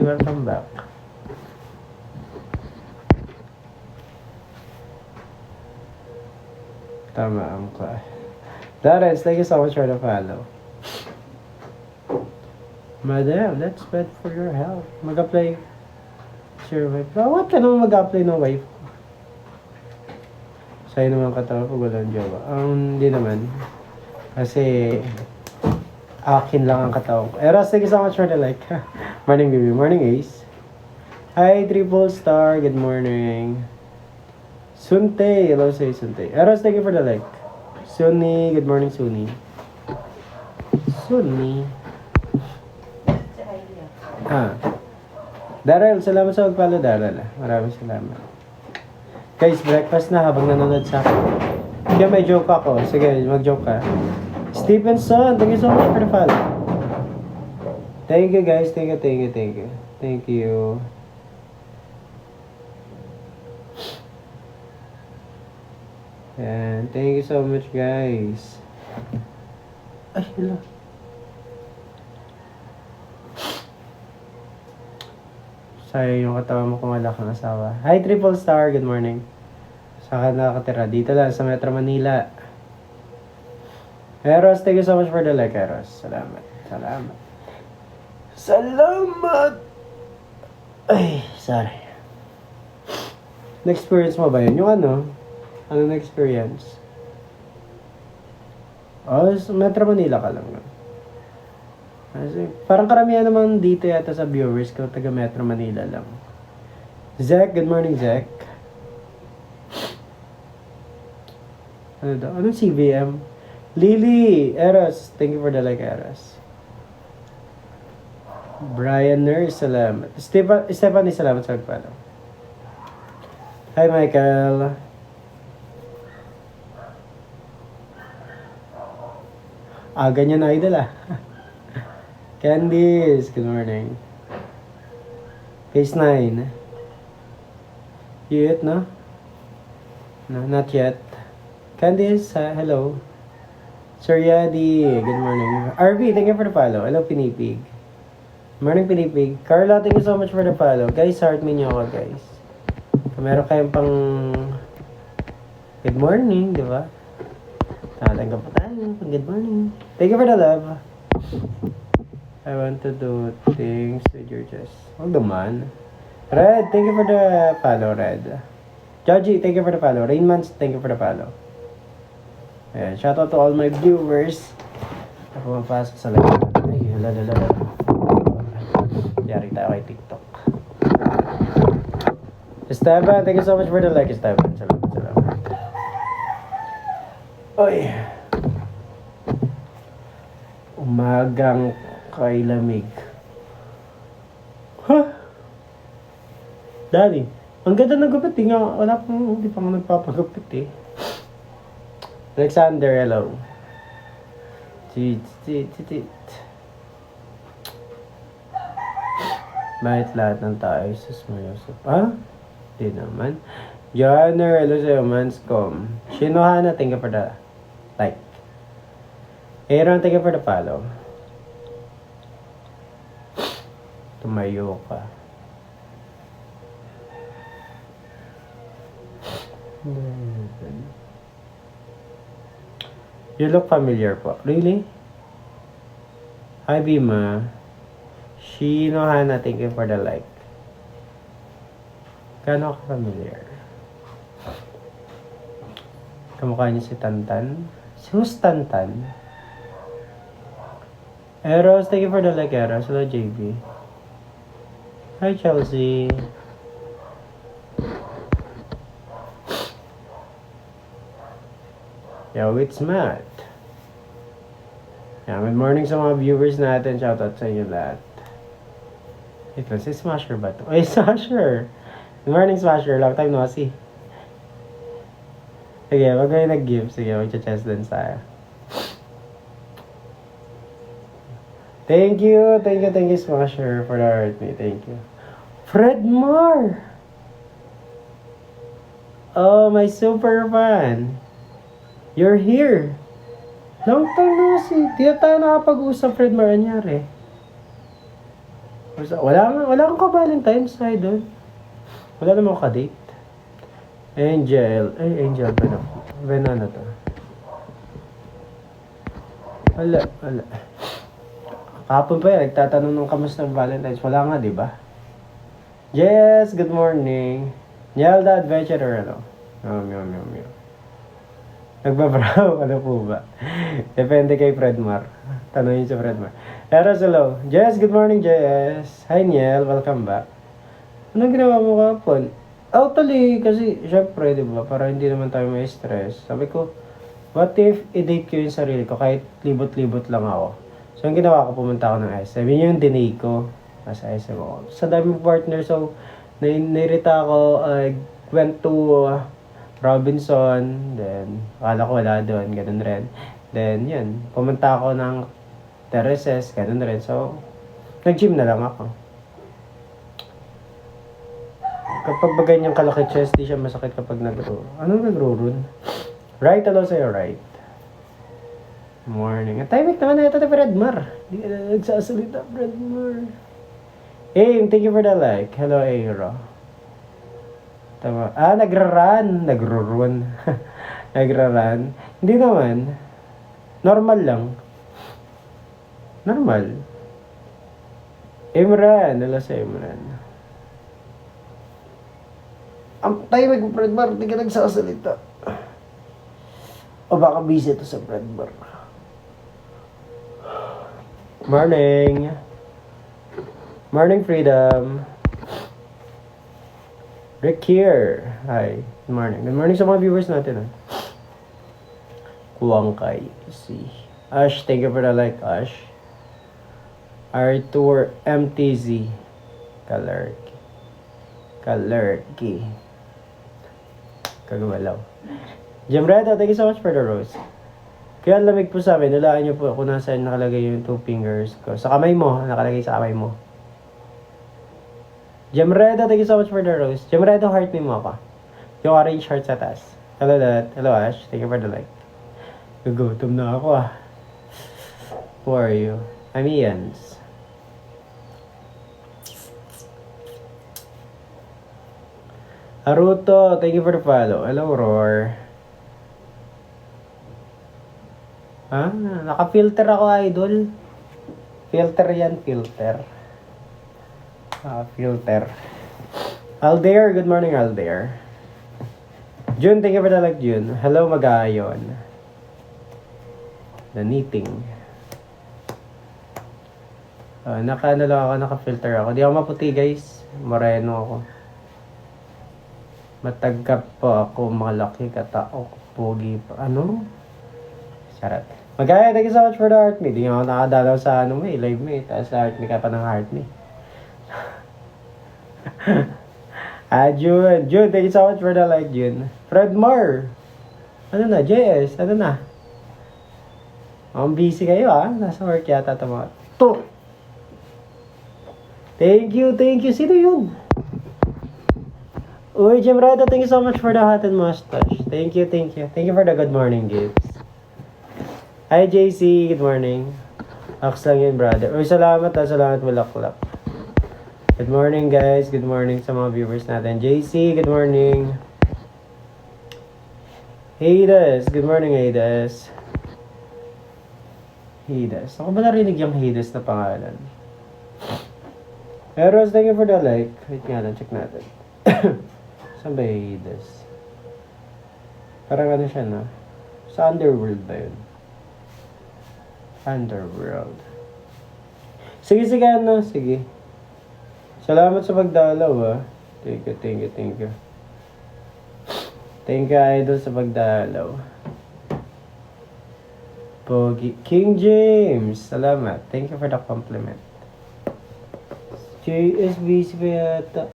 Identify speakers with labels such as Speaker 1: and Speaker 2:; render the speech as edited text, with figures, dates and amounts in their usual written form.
Speaker 1: welcome back. Tama ang ka. Darren, thank you so much for the follow. Madam, that's bad for your health. Mag-apply. Sure, wife. What ka naman mag-apply ng wife? Sa'yo naman katawan pag walang jowa. Hindi naman. Kasi, akin lang ang katawan ko. Eros, thank you so much for the like. Morning, baby. Morning, Ace. Hi, Triple Star. Good morning. Sunte. Hello sa'yo, Sunte. Eros, thank you for the like. Sunny. Good morning, Sunny. Sunny. Daryl, salamat sa pag-follow, Daryl. Maraming salamat. Guys, breakfast na habang nanonood sa akin. Kaya may joke ako. Sige, mag-joke ka. Stevenson, thank you so much for the follow. Thank you, guys. Thank you. Thank you. And thank you so much, guys. Ay, hello. Sayang yung katawan mo kung wala kang asawa. Hi, Triple Star. Good morning. Saan ka nakatira? Dito lang, sa Metro Manila. Eros, thank you so much for the like, Eros. Salamat. Ay, sorry. Na-experience mo ba yun? Yung ano? Ano na-experience? Sa Metro Manila ka lang. Kasi, parang karamihan naman dito yata sa viewers ko, taga Metro Manila lang. Zach, good morning, Zach. Ano daw? Anong CVM? Lily, Eros, thank you for the like, Eros. Brian Nurse, salamat. Stephanie, salamat sa pagpalaw. Hi, Michael. Ganyan na idol ah. Candice, good morning. Phase 9. You eat, no? No, not yet. Candice, hello. Sir Yadi, good morning. RV, thank you for the follow. Hello, Pinipig. Morning, Pinipig. Carla, thank you so much for the follow. Guys, heart me nyo ako, guys. Kung meron kayong pang good morning, di ba? Tatanggap pa tayo. Good morning. Thank you for the love. I want to do things with your chest. Huwag naman. Red, thank you for the follow, Red. Joji, thank you for the follow. Rainmans, thank you for the follow. Ayan, shout out to all my viewers. Ako mapasok sa live. Ay, lalala. Yari tayo kay TikTok. Esteban, thank you so much for the like, Esteban. Salamat. Oy. Umagang kay lamig. Daddy, ang ganda ng gupit. Hindi pa nga nagpapagupit eh. Alexander, hello. Bakit lahat ng tao sus mayusap? Di naman. Johanner, hello sa'yo, Manscom. Shinohana, thank you for the like. Aaron, thank you for the follow. Tumayo ka. You look familiar po. Really? Hi, Bima. Shinohana, thank you for the like. Gano'n ka familiar? Kamukha niya si Tantan. Who's Tantan? Eros, thank you for the like, Eros. Hello, JB. Hi, Chelsea. Yo, it's Matt. Good morning sa mga viewers natin. Shoutout sa inyo lahat. Ito, si Smasher ba ito? Ay, Smasher! Good morning, Smasher. Long time no see. Sige, wag kayo nag-give. Sige, mag-chest dance tayo. Thank you, Smasher, for the heart me. Thank you. Fred Mar! Oh, my super fan. You're here. Long time no see. Di na tayo nakapag-usap, Fred Mar. Anyari? Wala akong ka-Valentine's, idol. Wala namang ka-date. Angel. Ay, Angel ba na? Ano to? Wala. Kahapon pa yan, nagtatanong ng kamusta ng Valentine's. Wala nga, di ba? Yes, good morning. Nyelda Adventurer, ano? Meow. Nagbabrow, ano po ba? Depende kay Fredmar. Tanongin si Fredmar. Eros, hello. Jess, good morning, Jess. Hi, Niel. Welcome back. Anong ginawa mo kahapon? Actually, kasi, syempre, di ba, para hindi naman tayo may stress. Sabi ko, what if i-date ko yung sarili ko kahit libot-libot lang ako? So, ang ginawa ko, pumunta ako ng SM. Yun yung dinay ko. Nasa SM ako. Sa daming partner, so, nairita ako. I went to Robinson. Then, akala ko wala doon. Ganun rin. Then, yun. Pumunta ako ng Tereses. Ganun rin. So, nag-gym na lang ako. Kapag ba ganyang kalaki chest, di siya masakit kapag nag-roll. Anong nag-roll? Right, hello sa'yo, right. Morning. At timing naman na ito na Fredmar. Di ka na nagsasalita, Fredmar. Hey, thank you for the like. Hello, Aero. Tama. Nagra-run. Nagra-run. Hindi naman. Normal lang. Normal. Imran. Hello sa Imran. Ang timing ko, Fredmar. Di ka nagsasalita. O baka busy ito sa Fredmar. Morning. Morning, Freedom. Rick here. Hi. Good morning. Good morning sa mga viewers natin. Kuwangkay. See. Ash, thank you for the like, Ash. Arthur MTZ. Kalerki. Kagumalaw. Jemreta, thank you so much for the rose. Kaya lamig po sa amin, hulaan niyo po kung nasaan nakalagay yung 2 fingers ko. Sa kamay mo, nakalagay sa kamay mo. Jemreta, thank you so much for the rose. Jemreta, heart me mo ako. Yung orange heart sa taas. Hello, Dad. Hello, Ash. Thank you for the like. Gugutom na ako, ah. Who are you? I'm Ian's. Haruto, thank you for the follow. Hello, Roar. Naka-filter ako, idol. Filter yan, filter. Filter. Aldair, good morning, Aldair. June, thank you for the like, June. Hello, Magayon. The knitting. Naka-filter ako. Di ako maputi, guys. Moreno ako. Matagkap po ako, malaki katao, pogi pa. Ano? Charot. Magaya, thank you so much for the heart me. Di nga ako nakadalaw sa live me. Tapos sa heart me ka pa ng heart me. June, thank you so much for the like, June. Fredmar. Ano na, JS, ano na? Ang busy kayo, nasa work yata tama. Thank you. Sino yun? Uy, Jemrata, thank you so much for the hot and mustache. Thank you. Thank you for the good morning gifts. Hi, JC. Good morning. Aks lang yun, brother. Uy, salamat bulaklak. Good morning, guys. Good morning sa mga viewers natin. JC, good morning. Hades. Good morning, Hades. Ako ba narinig yung Hades na pangalan? Eros, thank you for the like. Wait nga lang, check natin. Saan ba Hades? Parang ano siya, no? Sa Underworld ba yun? Underworld. Sige, ano? Sige. Salamat sa pagdalaw, Thank you. Thank you, idol, sa pagdalaw. Pogi. King James, salamat. Thank you for the compliment. JSBC pa yata.